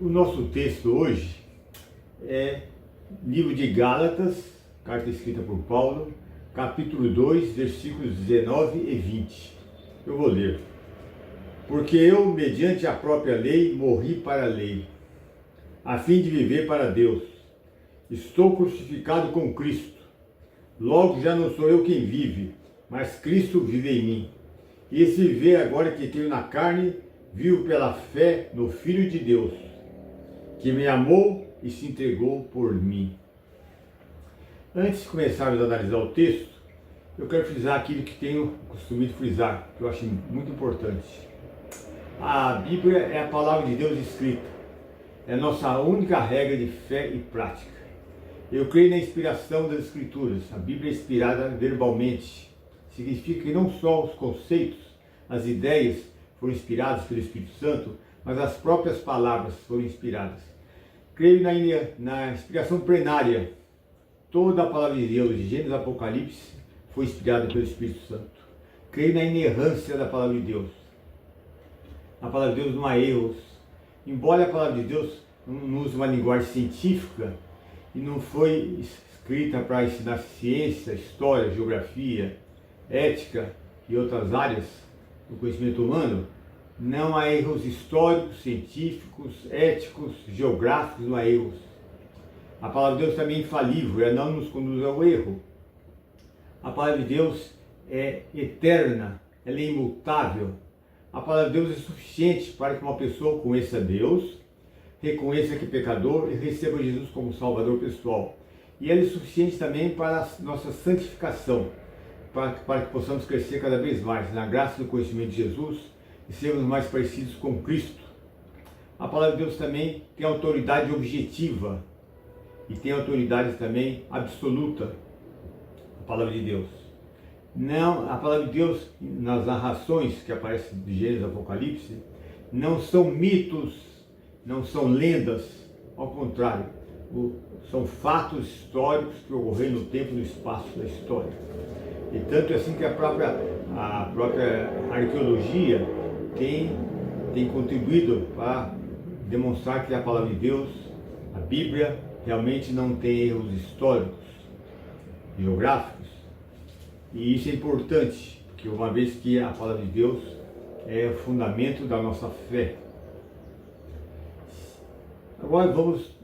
O nosso texto hoje é livro de Gálatas, carta escrita por Paulo, capítulo 2, versículos 19 e 20. Eu vou ler. Porque eu, mediante a própria lei, morri para a lei, a fim de viver para Deus. Estou crucificado com Cristo. Logo já não sou eu quem vive, mas Cristo vive em mim. E esse viver agora que tenho na carne, vivo pela fé no Filho de Deus, que me amou e se entregou por mim. Antes de começarmos a analisar o texto, eu quero frisar aquilo que tenho o costume de frisar, que eu acho muito importante. A Bíblia é a palavra de Deus escrita. É a nossa única regra de fé e prática. Eu creio na inspiração das Escrituras. A Bíblia é inspirada verbalmente. Significa que não só os conceitos, as ideias foram inspiradas pelo Espírito Santo, mas as próprias palavras foram inspiradas. Creio na inspiração plenária. Toda a palavra de Deus, de Gênesis a Apocalipse, foi inspirada pelo Espírito Santo. Creio na inerrância da palavra de Deus. A palavra de Deus não há erros. Embora a palavra de Deus não use uma linguagem científica e não foi escrita para ensinar ciência, história, geografia, ética e outras áreas do conhecimento humano, não há erros históricos, científicos, éticos, geográficos, não há erros. A palavra de Deus também é infalível, ela não nos conduz ao erro. A palavra de Deus é eterna, ela é imutável. A palavra de Deus é suficiente para que uma pessoa conheça Deus, reconheça que é pecador e receba Jesus como Salvador pessoal. E ela é suficiente também para a nossa santificação, para que possamos crescer cada vez mais na graça do conhecimento de Jesus e sermos mais parecidos com Cristo. A palavra de Deus também tem autoridade objetiva e tem autoridade também absoluta. A palavra de Deus. Não, a palavra de Deus, nas narrações que aparecem de Gênesis e Apocalipse, não são mitos, não são lendas, ao contrário, são fatos históricos que ocorreram no tempo e no espaço da história. E tanto é assim que a própria arqueologia tem contribuído para demonstrar que a palavra de Deus, a Bíblia, realmente não tem erros históricos, geográficos. E isso é importante, porque uma vez que a palavra de Deus é o fundamento da nossa fé. Agora vamos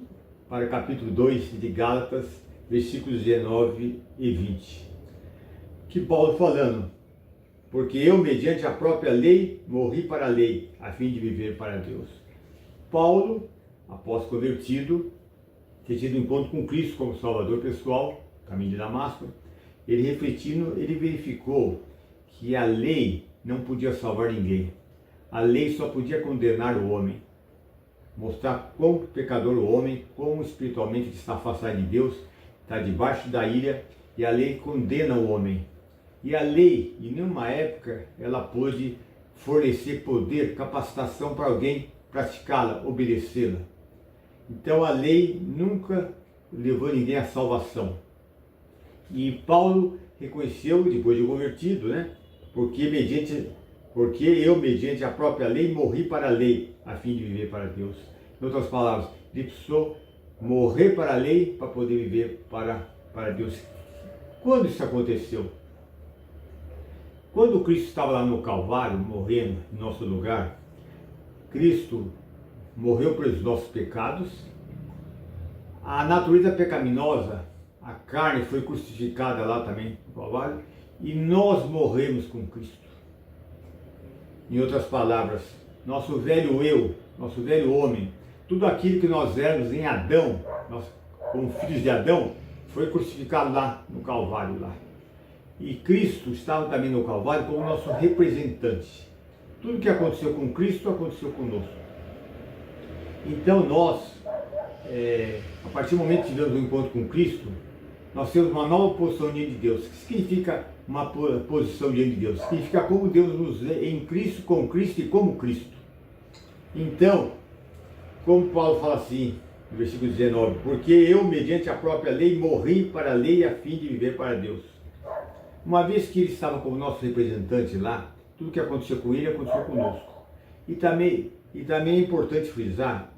para o capítulo 2 de Gálatas, versículos 19 e 20. Que Paulo falando, porque eu, mediante a própria lei, morri para a lei, a fim de viver para Deus. Paulo, após convertido, ter tido um encontro com Cristo como Salvador pessoal, caminho de Damasco, ele refletindo, ele verificou que a lei não podia salvar ninguém. A lei só podia condenar o homem, mostrar quão pecador o homem, como espiritualmente ele está afastado de Deus, está debaixo da ira, e a lei condena o homem. E a lei, em nenhuma época, ela pôde fornecer poder, capacitação para alguém praticá-la, obedecê-la. Então a lei nunca levou ninguém à salvação. E Paulo reconheceu, depois de convertido, porque eu, mediante a própria lei, morri para a lei, a fim de viver para Deus. Em outras palavras, ele precisou morrer para a lei para poder viver para Deus. Quando isso aconteceu? Quando Cristo estava lá no Calvário, morrendo em nosso lugar, Cristo morreu pelos nossos pecados, a natureza pecaminosa, a carne foi crucificada lá também no Calvário, e nós morremos com Cristo. Em outras palavras, nosso velho eu, nosso velho homem, tudo aquilo que nós éramos em Adão, nós, como filhos de Adão, foi crucificado lá no Calvário lá. E Cristo estava também no Calvário como nosso representante. Tudo que aconteceu com Cristo aconteceu conosco. Então nós, a partir do momento que tivemos um encontro com Cristo, nós temos uma nova posição diante de Deus. O que significa uma posição diante de Deus? Significa como Deus nos vê em Cristo, com Cristo e como Cristo. Então, como Paulo fala assim, no versículo 19, porque eu, mediante a própria lei, morri para a lei a fim de viver para Deus. Uma vez que ele estava como nosso representante lá, tudo que aconteceu com ele aconteceu conosco. E também é importante frisar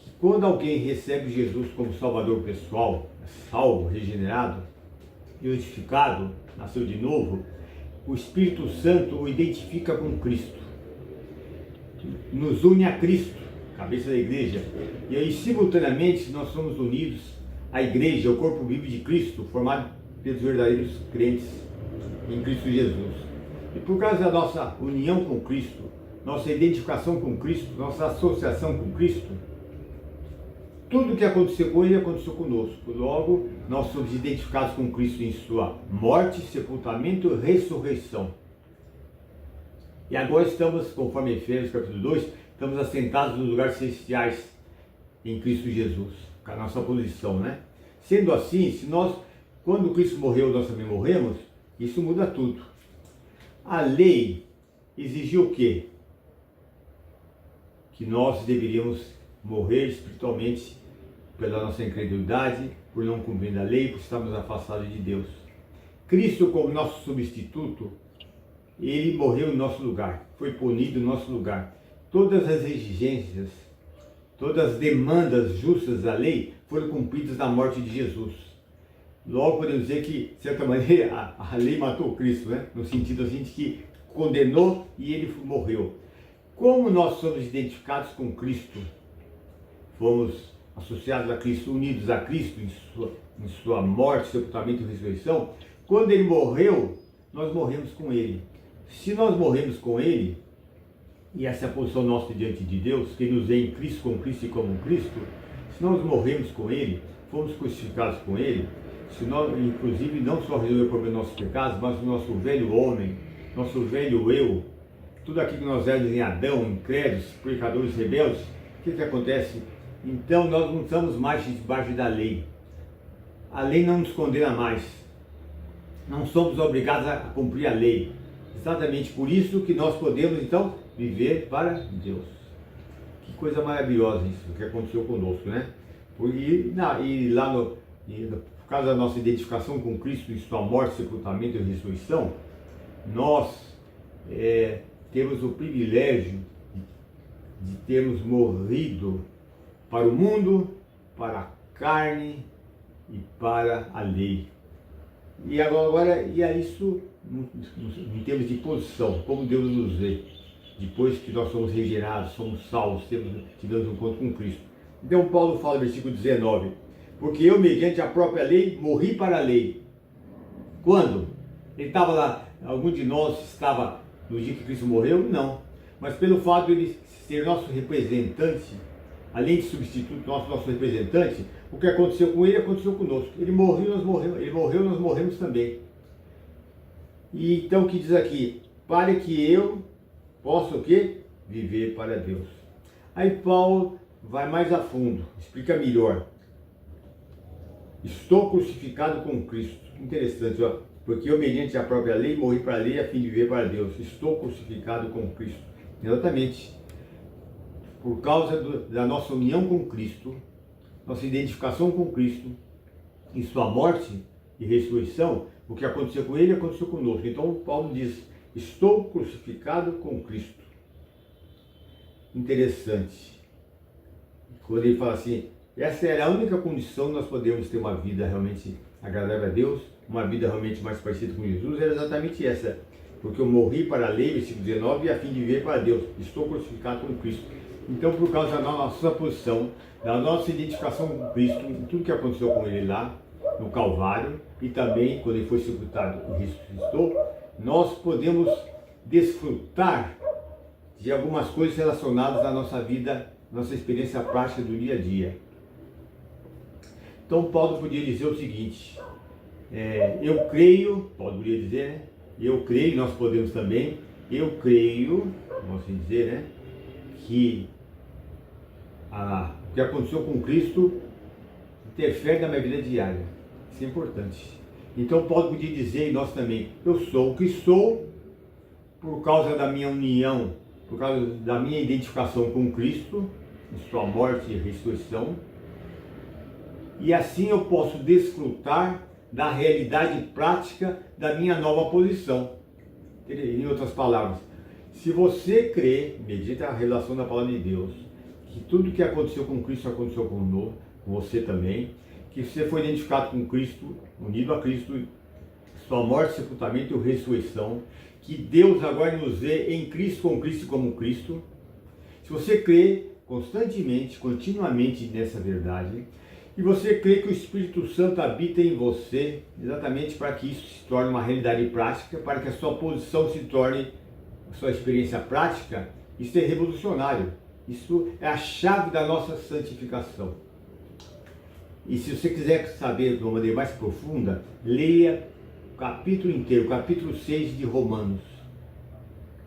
que quando alguém recebe Jesus como Salvador pessoal, salvo, regenerado, edificado, nasceu de novo, o Espírito Santo o identifica com Cristo, nos une a Cristo, cabeça da igreja, e aí simultaneamente nós somos unidos à igreja, ao corpo vivo de Cristo, formado pelos verdadeiros crentes em Cristo Jesus. E por causa da nossa união com Cristo, nossa identificação com Cristo, nossa associação com Cristo, tudo que aconteceu com Ele aconteceu conosco. Logo, nós somos identificados com Cristo em sua morte, sepultamento e ressurreição. E agora estamos, conforme Efésios capítulo 2, estamos assentados nos lugares celestiais em Cristo Jesus, com a nossa posição, né? Sendo assim, se nós, quando Cristo morreu, nós também morremos, isso muda tudo. A lei exigiu o quê? Que nós deveríamos morrer espiritualmente pela nossa incredulidade, por não cumprir a lei, por estarmos afastados de Deus. Cristo, como nosso substituto, Ele morreu em nosso lugar, foi punido em nosso lugar. Todas as exigências, todas as demandas justas da lei foram cumpridas na morte de Jesus. Logo podemos dizer que, de certa maneira, a lei matou Cristo, né? No sentido assim de que condenou e Ele morreu. Como nós somos identificados com Cristo, fomos associados a Cristo, unidos a Cristo em sua morte, sepultamento e ressurreição, quando Ele morreu, nós morremos com Ele. Se nós morremos com Ele, e essa é a posição nossa diante de Deus, que nos vê em Cristo, com Cristo e como Cristo, se nós morremos com Ele, fomos crucificados com Ele, se nós, inclusive, não só resolveu o problema dos nossos pecados, mas o nosso velho homem, nosso velho eu, tudo aquilo que nós éramos em Adão, incrédulos, pecadores, rebeldes, o que acontece? Então nós não estamos mais debaixo da lei. A lei não nos condena mais. Não somos obrigados a cumprir a lei. Exatamente por isso que nós podemos então viver para Deus. Que coisa maravilhosa isso que aconteceu conosco, né? Por causa da nossa identificação com Cristo em sua morte, sepultamento e ressurreição, nós temos o privilégio de termos morrido para o mundo, para a carne e para a lei. E agora isso em termos de posição, como Deus nos vê, depois que nós somos regenerados, somos salvos, tivemos um encontro com Cristo. Então Paulo fala no versículo 19, porque eu, mediante a própria lei, morri para a lei. Quando? Ele estava lá, algum de nós estava no dia que Cristo morreu? Não. Mas pelo fato de ele ser nosso representante, além de substituto, nosso representante, o que aconteceu com ele, aconteceu conosco. Ele morreu, nós morremos também. E então o que diz aqui? Para que eu possa o quê? Viver para Deus. Aí Paulo vai mais a fundo, explica melhor. Estou crucificado com Cristo. Interessante, ó. Porque eu, mediante a própria lei, morri para a lei a fim de viver para Deus. Estou crucificado com Cristo. Exatamente. Por causa da nossa união com Cristo, nossa identificação com Cristo, em sua morte e ressurreição, o que aconteceu com ele, aconteceu conosco. Então Paulo diz, estou crucificado com Cristo. Interessante. Quando ele fala assim, essa é a única condição que nós podemos ter uma vida realmente agradável a Deus, uma vida realmente mais parecida com Jesus, era exatamente essa. Porque eu morri para a lei, versículo 19, a fim de viver para Deus. Estou crucificado com Cristo. Então, por causa da nossa posição, da nossa identificação com Cristo, em tudo que aconteceu com Ele lá, no Calvário, e também quando Ele foi sepultado e ressuscitou, nós podemos desfrutar de algumas coisas relacionadas à nossa vida, nossa experiência prática do dia a dia. Então, Paulo podia dizer o seguinte, eu creio, Paulo podia dizer, né? Eu creio, nós podemos também, eu creio, vamos dizer, né? Que o que aconteceu com Cristo interfere na minha vida diária. Isso é importante. Então Paulo podia dizer, e nós também, eu sou o que sou por causa da minha união, por causa da minha identificação com Cristo, em sua morte e ressurreição, e assim eu posso desfrutar da realidade prática da minha nova posição. Em outras palavras, se você crê, medita a relação da palavra de Deus, que tudo que aconteceu com Cristo aconteceu com você também, que você foi identificado com Cristo, unido a Cristo, sua morte, sepultamento e ressurreição, que Deus agora nos vê em Cristo, com Cristo e como Cristo. Se você crê constantemente, continuamente nessa verdade, e você crê que o Espírito Santo habita em você, exatamente para que isso se torne uma realidade prática, para que a sua posição se torne a sua experiência prática, isso é revolucionário. Isso é a chave da nossa santificação. E se você quiser saber de uma maneira mais profunda, leia o capítulo inteiro, o capítulo 6 de Romanos,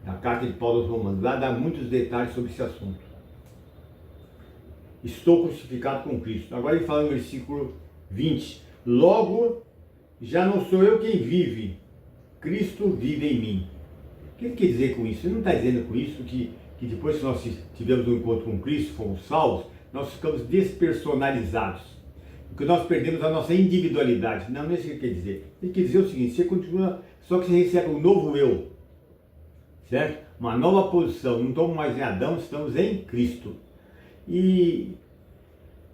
da carta de Paulo aos Romanos. Lá dá muitos detalhes sobre esse assunto. Estou crucificado com Cristo. Agora ele fala no versículo 20. Logo, já não sou eu quem vive, Cristo vive em mim. O que ele quer dizer com isso? Ele não está dizendo com isso que depois que nós tivemos um encontro com Cristo, fomos salvos, nós ficamos despersonalizados. Porque nós perdemos a nossa individualidade. Não é isso que ele quer dizer. Ele quer dizer o seguinte: você continua, só que você recebe um novo eu. Certo? Uma nova posição. Não estamos mais em Adão, estamos em Cristo. E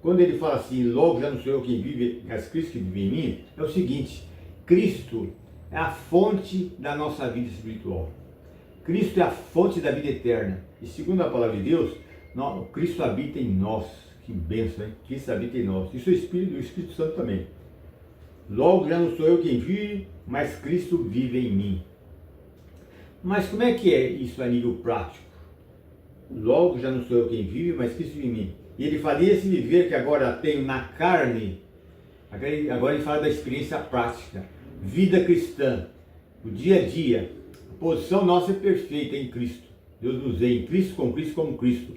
quando ele fala assim, logo já não sou eu quem vive, mas Cristo que vive em mim, é o seguinte: Cristo é a fonte da nossa vida espiritual. Cristo é a fonte da vida eterna. E segundo a palavra de Deus, Cristo habita em nós. Que bênção, hein? Cristo habita em nós. Isso é o Espírito Santo também. Logo já não sou eu quem vive, mas Cristo vive em mim. Mas como é que é isso a nível prático? Logo já não sou eu quem vive, mas Cristo vive em mim. E ele fala, esse viver que agora tenho na carne, agora ele fala da experiência prática, vida cristã, o dia a dia. A posição nossa é perfeita em Cristo. Deus nos vê em Cristo, com Cristo, como Cristo.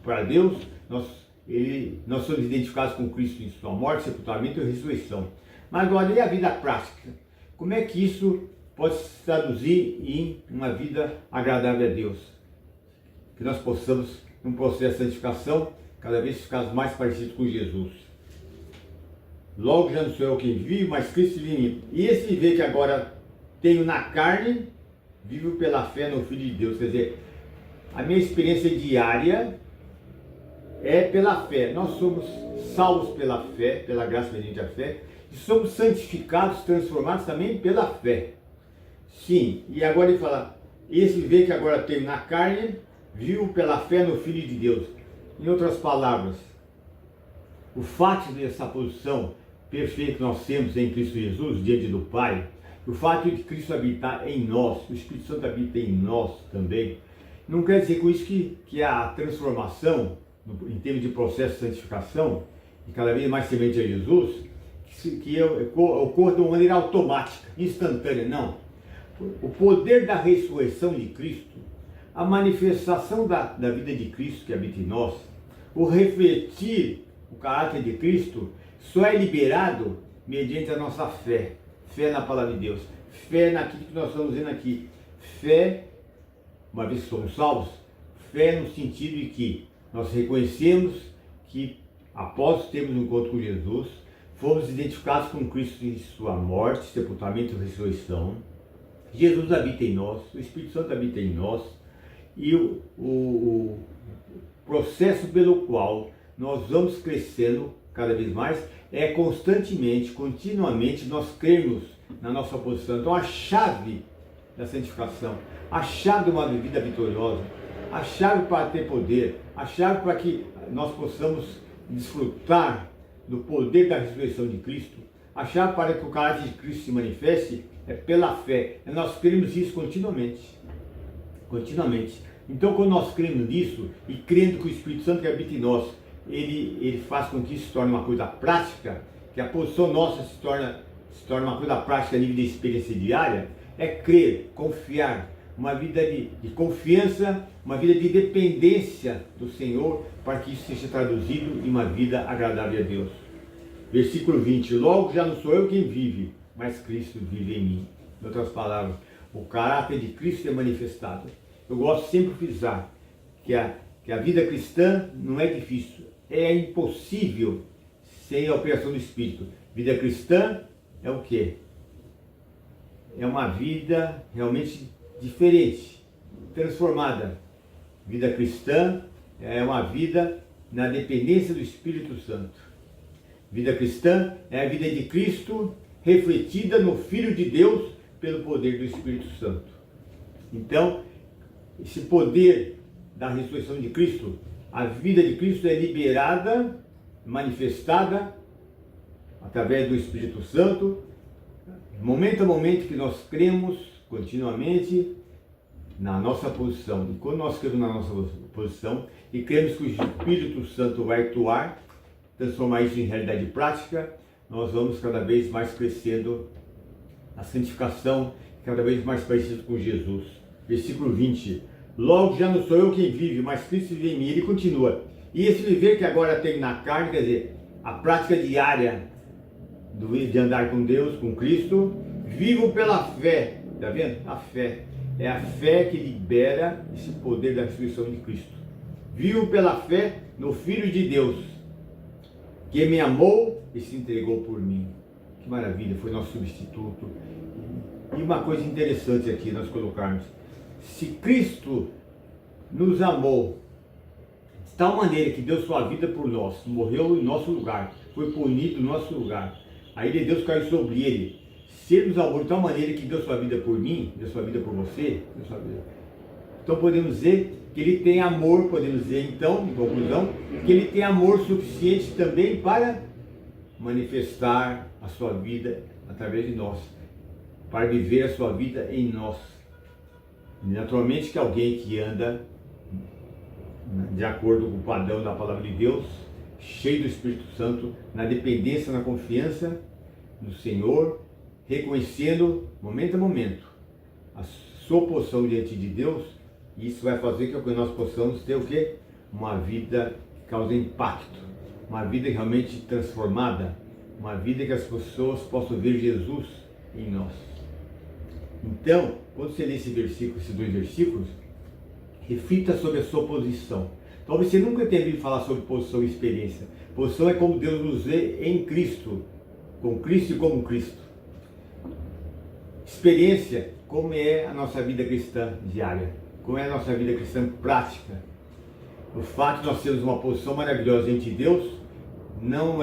Para Deus, nós somos identificados com Cristo em sua morte, sepultamento e ressurreição. Mas agora, e a vida prática? Como é que isso pode se traduzir em uma vida agradável a Deus? Que nós possamos, num processo de santificação, cada vez ficar mais parecidos com Jesus. Logo já não sou eu quem vive, mas Cristo vive em mim. E esse viver que agora tenho na carne, vivo pela fé no Filho de Deus. Quer dizer, a minha experiência diária é pela fé. Nós somos salvos pela fé, pela graça mediante a fé, e somos santificados, transformados também pela fé. Sim, e agora ele fala, esse viver que agora tenho na carne, vivo pela fé no Filho de Deus. Em outras palavras, o fato dessa posição perfeita que nós temos em Cristo Jesus, diante do Pai, o fato de Cristo habitar em nós, o Espírito Santo habita em nós também, não quer dizer com isso que a transformação, em termos de processo de santificação, e cada vez mais semelhante a Jesus, que ocorra de uma maneira automática, instantânea. Não. O poder da ressurreição de Cristo, a manifestação da vida de Cristo que habita em nós, o refletir o caráter de Cristo, só é liberado mediante a nossa fé. Fé na palavra de Deus, fé naquilo que nós estamos vendo aqui. Fé, uma vez que somos salvos, fé no sentido de que nós reconhecemos que após termos um encontro com Jesus, fomos identificados com Cristo em sua morte, sepultamento e ressurreição. Jesus habita em nós, o Espírito Santo habita em nós, e o processo pelo qual nós vamos crescendo cada vez mais é constantemente, continuamente, nós cremos na nossa posição. Então a chave da santificação, a chave de uma vida vitoriosa, a chave para ter poder, a chave para que nós possamos desfrutar do poder da ressurreição de Cristo, a chave para que o caráter de Cristo se manifeste é pela fé. E nós cremos isso continuamente. Continuamente. Então, quando nós cremos nisso e crendo que o Espírito Santo que habita em nós, ele faz com que isso se torne uma coisa prática, que a posição nossa se torne uma coisa prática a nível de experiência diária, é crer, confiar, uma vida de confiança, uma vida de dependência do Senhor, para que isso seja traduzido em uma vida agradável a Deus. Versículo 20, logo já não sou eu quem vive, mas Cristo vive em mim. Em outras palavras, o caráter de Cristo é manifestado. Eu gosto sempre de frisar que a vida cristã não é difícil, é impossível sem a operação do Espírito. Vida cristã é o quê? É uma vida realmente diferente, transformada. Vida cristã é uma vida na dependência do Espírito Santo. Vida cristã é a vida de Cristo refletida no Filho de Deus pelo poder do Espírito Santo. Então, esse poder da ressurreição de Cristo, a vida de Cristo é liberada, manifestada através do Espírito Santo, momento a momento que nós cremos continuamente na nossa posição. E quando nós cremos na nossa posição e cremos que o Espírito Santo vai atuar, transformar isso em realidade prática, nós vamos cada vez mais crescendo na santificação, cada vez mais parecido com Jesus. Versículo 20. Logo já não sou eu quem vive, mas Cristo vive em mim. Ele continua. E esse viver que agora tem na carne, quer dizer, a prática diária de andar com Deus, com Cristo, vivo pela fé. Está vendo? A fé. É a fé que libera esse poder da ressurreição de Cristo. Vivo pela fé no Filho de Deus, que me amou e se entregou por mim. Que maravilha, foi nosso substituto. E uma coisa interessante aqui nós colocarmos. Se Cristo nos amou de tal maneira que deu sua vida por nós, morreu em nosso lugar, foi punido em nosso lugar, a ira de Deus caiu sobre ele. Se ele nos amou de tal maneira que deu sua vida por mim, deu sua vida por você, deu sua vida. Então podemos dizer que ele tem amor, podemos dizer então, em conclusão, que ele tem amor suficiente também para manifestar a sua vida através de nós, para viver a sua vida em nós. E naturalmente que alguém que anda de acordo com o padrão da palavra de Deus, cheio do Espírito Santo, na dependência, na confiança no Senhor, reconhecendo momento a momento a sua posição diante de Deus, isso vai fazer com que nós possamos ter o quê? Uma vida que causa impacto, uma vida realmente transformada, uma vida que as pessoas possam ver Jesus em nós. Então, quando você lê esse versículo, esses dois versículos, reflita sobre a sua posição. Talvez você nunca tenha ouvido falar sobre posição e experiência. Posição é como Deus nos vê em Cristo, com Cristo e como Cristo. Experiência, como é a nossa vida cristã diária, como é a nossa vida cristã prática. O fato de nós termos uma posição maravilhosa diante de Deus, nós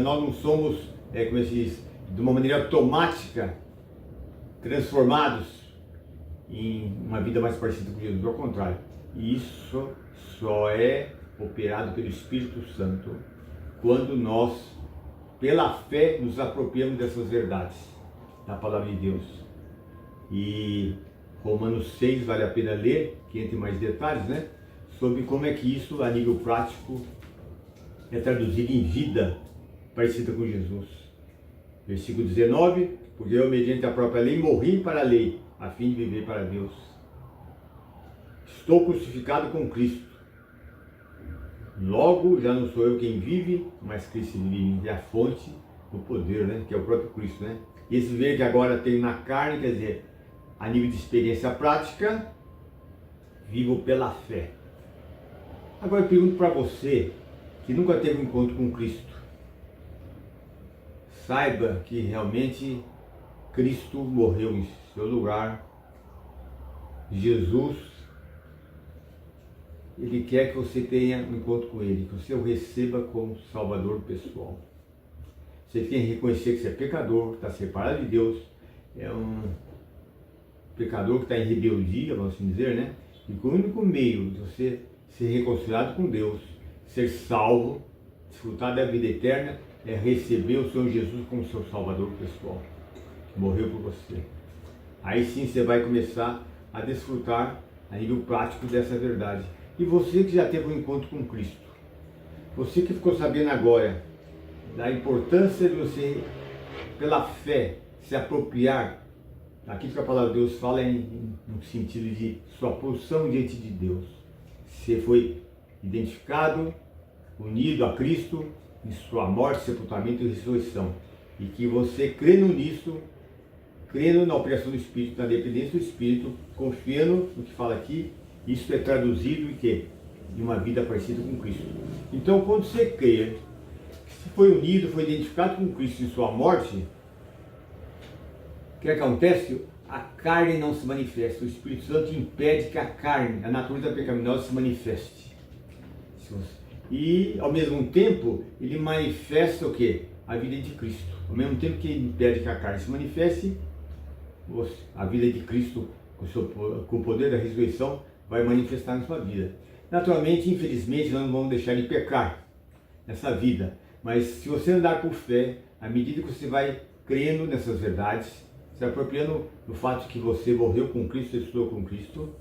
não somos, como se diz, de uma maneira automática, transformados em uma vida mais parecida com Jesus. Ao contrário, isso só é operado pelo Espírito Santo quando nós, pela fé, nos apropriamos dessas verdades da palavra de Deus. E Romanos 6 vale a pena ler, que entre mais detalhes, né? Sobre como é que isso, a nível prático, é traduzido em vida parecida com Jesus. Versículo 19, porque eu, mediante a própria lei, morri para a lei, a fim de viver para Deus. Estou crucificado com Cristo. Logo, já não sou eu quem vive, mas Cristo vive em mim. É a fonte do poder, né? Que é o próprio Cristo, né? E esse viver que agora tenho na carne, quer dizer, a nível de experiência prática, vivo pela fé. Agora eu pergunto para você, que nunca teve um encontro com Cristo, saiba que realmente Cristo morreu em seu lugar. Jesus, Ele quer que você tenha um encontro com Ele, que você o receba como Salvador pessoal. Você tem que reconhecer que você é pecador, está separado de Deus, é um pecador que está em rebeldia, vamos assim dizer, né? E que o único meio de você ser reconciliado com Deus, ser salvo, desfrutar da vida eterna, é receber o Senhor Jesus como seu Salvador pessoal, que morreu por você. Aí sim você vai começar a desfrutar a nível prático dessa verdade. E você que já teve um encontro com Cristo, você que ficou sabendo agora da importância de você, pela fé, se apropriar daquilo que a palavra de Deus fala no sentido de sua posição diante de Deus. Você foi identificado, unido a Cristo em sua morte, sepultamento e ressurreição. E que você crendo nisso, crendo na operação do Espírito, na dependência do Espírito, confiando no que fala aqui, isso é traduzido em quê? Em uma vida parecida com Cristo. Então, quando você crê que se foi unido, foi identificado com Cristo em sua morte, o que acontece? a carne não se manifesta. O Espírito Santo impede que a carne, a natureza pecaminosa, se manifeste. E, ao mesmo tempo, ele manifesta o quê? A vida de Cristo. Ao mesmo tempo que ele impede que a carne se manifeste, a vida de Cristo, com o poder da ressurreição, vai manifestar na sua vida. Naturalmente, infelizmente, nós não vamos deixar de pecar nessa vida. Mas se você andar por fé, à medida que você vai crendo nessas verdades, se apropriando do fato que você morreu com Cristo, ressuscitou com Cristo,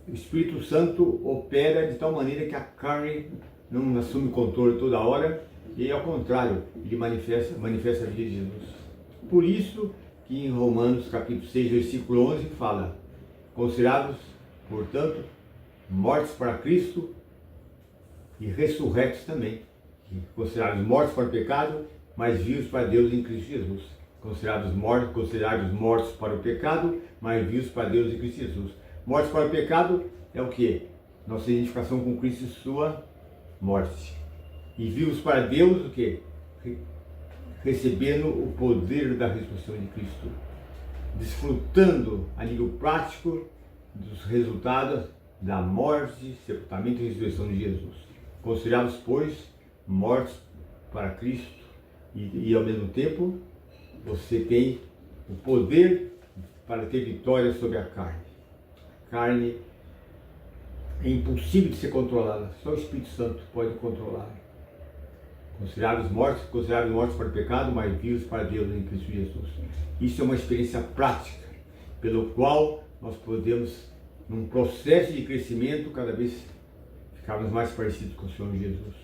o Espírito Santo opera de tal maneira que a carne não assume controle toda hora, e ao contrário, ele manifesta a vida de Jesus. Por isso que em Romanos capítulo 6, versículo 11 fala: considerados, portanto, mortos para Cristo e ressurretos também. Considerados mortos para o pecado, mas vivos para Deus em Cristo Jesus. Considerados mortos para o pecado, mas vivos para Deus em Cristo Jesus. Mortos para o pecado é o que? Nossa identificação com Cristo e sua morte. E vivos para Deus o que? Recebendo o poder da ressurreição de Cristo. Desfrutando a nível prático dos resultados da morte, sepultamento e ressurreição de Jesus. Considerados, pois, mortos para Cristo e ao mesmo tempo você tem o poder para ter vitória sobre a carne. Carne é impossível de ser controlada, só o Espírito Santo pode controlar. Considerados mortos para o pecado, mas vivos para Deus em Cristo Jesus. Isso é uma experiência prática, pelo qual nós podemos, num processo de crescimento, cada vez ficarmos mais parecidos com o Senhor Jesus.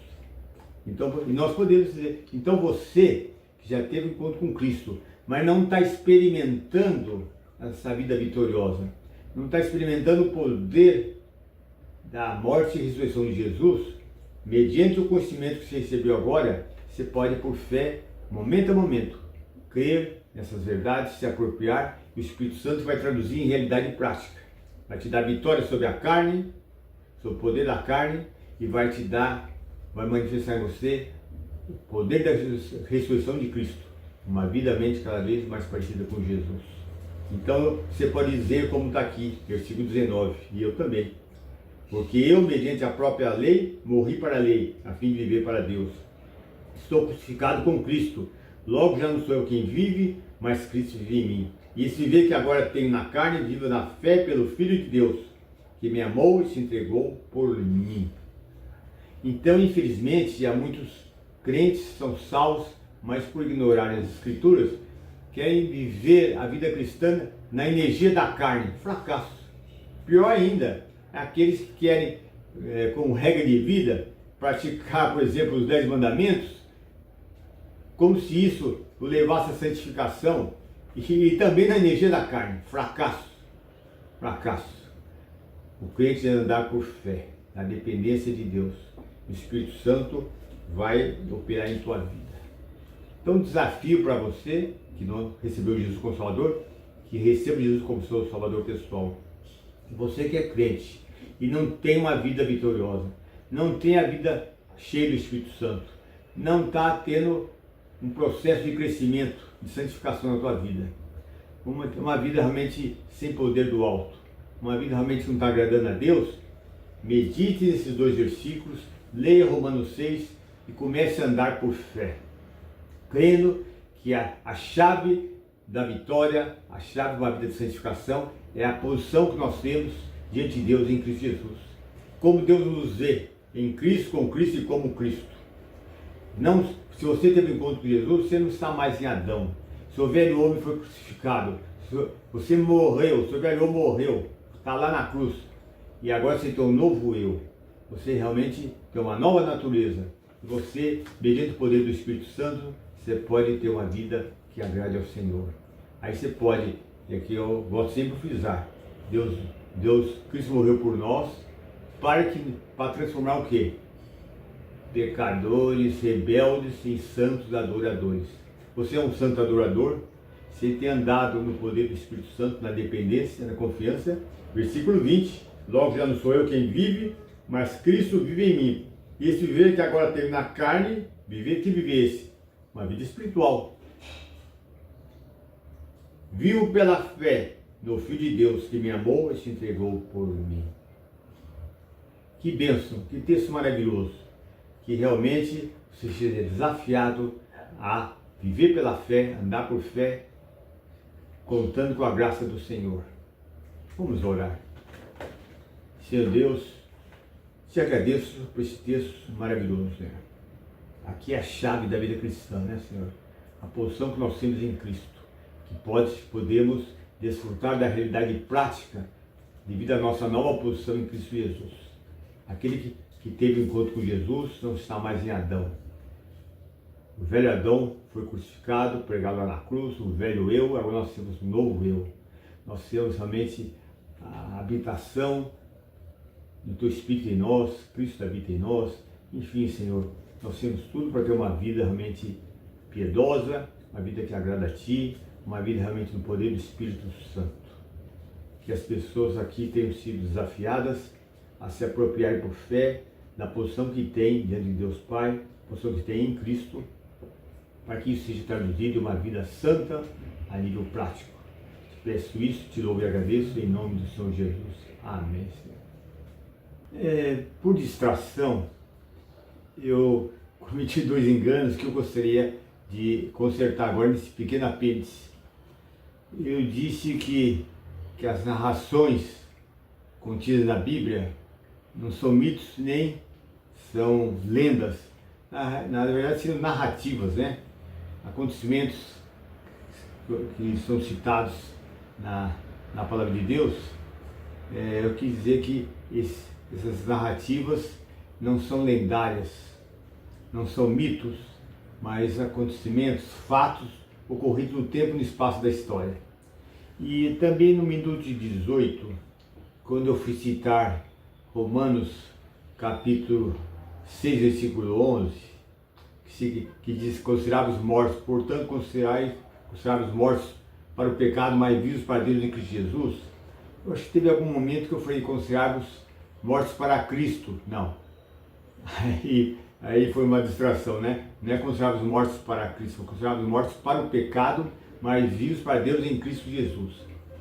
Então, e nós podemos dizer, então você que já teve um encontro com Cristo, mas não está experimentando essa vida vitoriosa, não está experimentando o poder da morte e ressurreição de Jesus, mediante o conhecimento que você recebeu agora, você pode, por fé, momento a momento, crer nessas verdades, se apropriar, e o Espírito Santo vai traduzir em realidade prática. Vai te dar vitória sobre a carne, sobre o poder da carne, e vai manifestar em você o poder da ressurreição de Cristo, uma vida mente cada vez mais parecida com Jesus. Então você pode dizer como está aqui, versículo 19, e eu também. Porque eu, mediante a própria lei, morri para a lei, a fim de viver para Deus. Estou crucificado com Cristo, logo já não sou eu quem vive, mas Cristo vive em mim. E esse viver que agora tenho na carne, vivo na fé pelo Filho de Deus, que me amou e se entregou por mim. Então, infelizmente, há muitos crentes que são salvos, mas por ignorarem as Escrituras, querem viver a vida cristã na energia da carne. Fracasso. Pior ainda, aqueles que querem, como regra de vida, praticar, por exemplo, os 10 mandamentos, como se isso o levasse à santificação, e também na energia da carne. Fracasso. Fracasso. O crente deve andar por fé, na dependência de Deus. O Espírito Santo vai operar em tua vida. Então, desafio para você que não recebeu Jesus como Salvador, que receba Jesus como seu Salvador pessoal. Você que é crente e não tem uma vida vitoriosa, não tem a vida cheia do Espírito Santo, não está tendo um processo de crescimento, de santificação na tua vida, uma vida realmente sem poder do alto, uma vida realmente que não está agradando a Deus, medite nesses 2 versículos, leia Romanos 6 e comece a andar por fé, crendo que a chave da vitória, a chave de uma vida de santificação é a posição que nós temos diante de Deus em Cristo Jesus. Como Deus nos vê em Cristo, com Cristo e como Cristo. Não, se você teve um encontro com Jesus, você não está mais em Adão. Seu velho homem foi crucificado. Você morreu, seu velho homem morreu. Está lá na cruz. E agora você tem um novo eu. Você realmente tem uma nova natureza. Você, mediante o poder do Espírito Santo, você pode ter uma vida que agrade ao Senhor. Aí você pode, e aqui eu gosto sempre de frisar, Cristo morreu por nós, para transformar o quê? Pecadores, rebeldes em santos adoradores. Você é um santo adorador, você tem andado no poder do Espírito Santo, na dependência, na confiança. Versículo 20, logo já não sou eu quem vive, mas Cristo vive em mim. E esse viver que agora tenho na carne, viver que vivesse, uma vida espiritual. Vivo pela fé no Filho de Deus que me amou e se entregou por mim. Que bênção, que texto maravilhoso. Que realmente você seja desafiado a viver pela fé, andar por fé, contando com a graça do Senhor. Vamos orar. Senhor Deus, te agradeço por esse texto maravilhoso, Senhor. Aqui é a chave da vida cristã, né, Senhor? A posição que nós temos em Cristo, que podemos desfrutar da realidade prática devido à nossa nova posição em Cristo Jesus. Aquele que teve um encontro com Jesus não está mais em Adão. O velho Adão foi crucificado, pregado lá na cruz, o velho eu, agora nós temos um novo eu. Nós temos realmente a habitação do Teu Espírito em nós, Cristo habita em nós. Enfim, Senhor, nós temos tudo para ter uma vida realmente piedosa, uma vida que agrada a Ti, uma vida realmente no poder do Espírito Santo. Que as pessoas aqui tenham sido desafiadas a se apropriarem por fé da posição que tem diante de Deus Pai, posição que tem em Cristo, para que isso seja traduzido em uma vida santa a nível prático. Te peço isso, te louvo e agradeço em nome do Senhor Jesus. Amém, Senhor. Por distração, eu cometi 2 enganos que eu gostaria de consertar agora nesse pequeno apêndice. Eu disse que as narrações contidas na Bíblia não são mitos nem são lendas. Na verdade, são narrativas, né? Acontecimentos que são citados na palavra de Deus. Eu quis dizer que essas narrativas não são lendárias, não são mitos, mas acontecimentos, fatos ocorridos no tempo e no espaço da história. E também no minuto 18, quando eu fui citar Romanos capítulo 6, versículo 11, que diz: considerai-vos mortos, portanto considerai-vos mortos para o pecado, mas vivos para Deus em Cristo Jesus. Eu acho que teve algum momento que eu falei: considerai-vos mortos para Cristo. Não. Aí foi uma distração, né? Não é considerai-vos mortos para Cristo, foi considerai-vos mortos para o pecado, mas vivos para Deus em Cristo Jesus.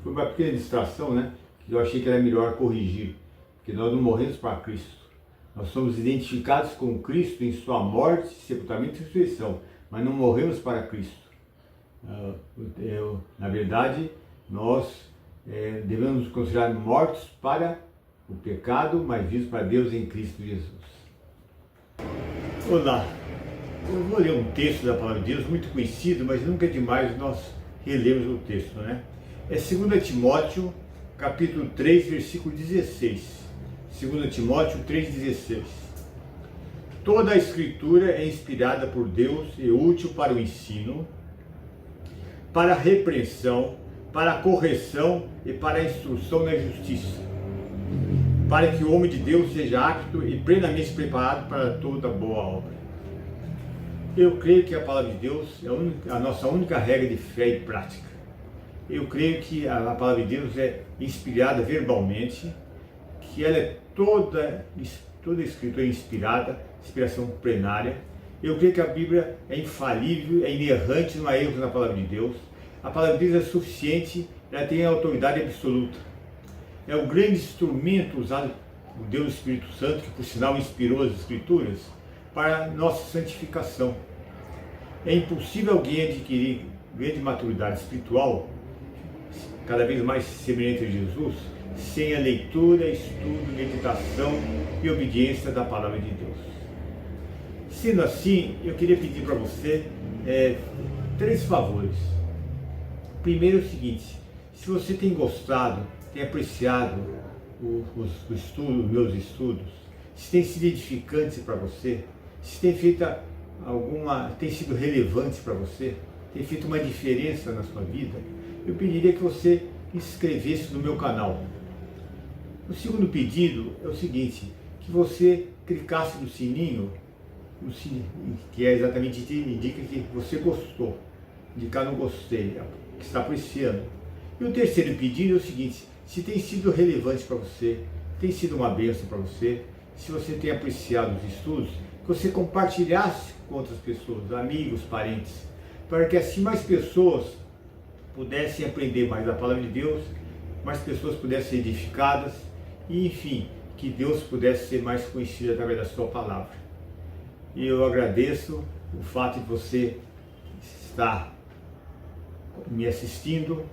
Foi uma pequena distração, né? Que eu achei que era melhor corrigir, porque nós não morremos para Cristo. Nós somos identificados com Cristo em sua morte, sepultamento e ressurreição, mas não morremos para Cristo. Na verdade, nós devemos nos considerar mortos para o pecado, mas vivos para Deus em Cristo Jesus. Olá, eu vou ler um texto da palavra de Deus muito conhecido, mas nunca é demais nós relermos o texto, né? É 2 Timóteo, capítulo 3, versículo 16. 2 Timóteo 3,16. Toda a Escritura é inspirada por Deus e útil para o ensino, para a repreensão, para a correção e para a instrução na justiça, para que o homem de Deus seja apto e plenamente preparado para toda boa obra. Eu creio que a palavra de Deus é a nossa única regra de fé e prática. Eu creio que a palavra de Deus é inspirada verbalmente, que ela é toda escritura inspirada, inspiração plenária. Eu creio que a Bíblia é infalível, é inerrante, não há erros na palavra de Deus. A palavra de Deus é suficiente, ela tem autoridade absoluta. É o grande instrumento usado por Deus Espírito Santo, que por sinal inspirou as Escrituras, para nossa santificação. É impossível alguém adquirir grande maturidade espiritual, cada vez mais semelhante a Jesus, sem a leitura, estudo, meditação e obediência da palavra de Deus. Sendo assim, eu queria pedir para você 3 favores. Primeiro é o seguinte: se você tem gostado, tem apreciado os meus estudos, se tem sido edificante para você, se tem feito tem sido relevante para você, tem feito uma diferença na sua vida, eu pediria que você inscrevesse no meu canal. O segundo pedido é o seguinte: que você clicasse no sininho, que é exatamente indica que você gostou, indicar não gostei, que está apreciando. E o terceiro pedido é o seguinte: se tem sido relevante para você, tem sido uma bênção para você, se você tem apreciado os estudos, que você compartilhasse com outras pessoas, amigos, parentes, para que assim mais pessoas pudessem aprender mais da palavra de Deus, mais pessoas pudessem ser edificadas e, enfim, que Deus pudesse ser mais conhecido através da sua palavra. E eu agradeço o fato de você estar me assistindo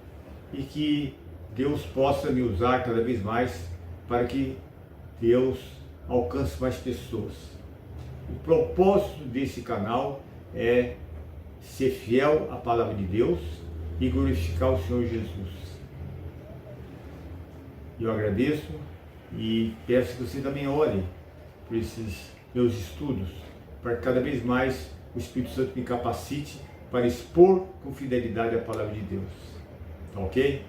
e que Deus possa me usar cada vez mais para que Deus alcance mais pessoas. O propósito desse canal é ser fiel à palavra de Deus e glorificar o Senhor Jesus. Eu agradeço e peço que você também ore por esses meus estudos, para que cada vez mais o Espírito Santo me capacite para expor com fidelidade a palavra de Deus. Tá ok?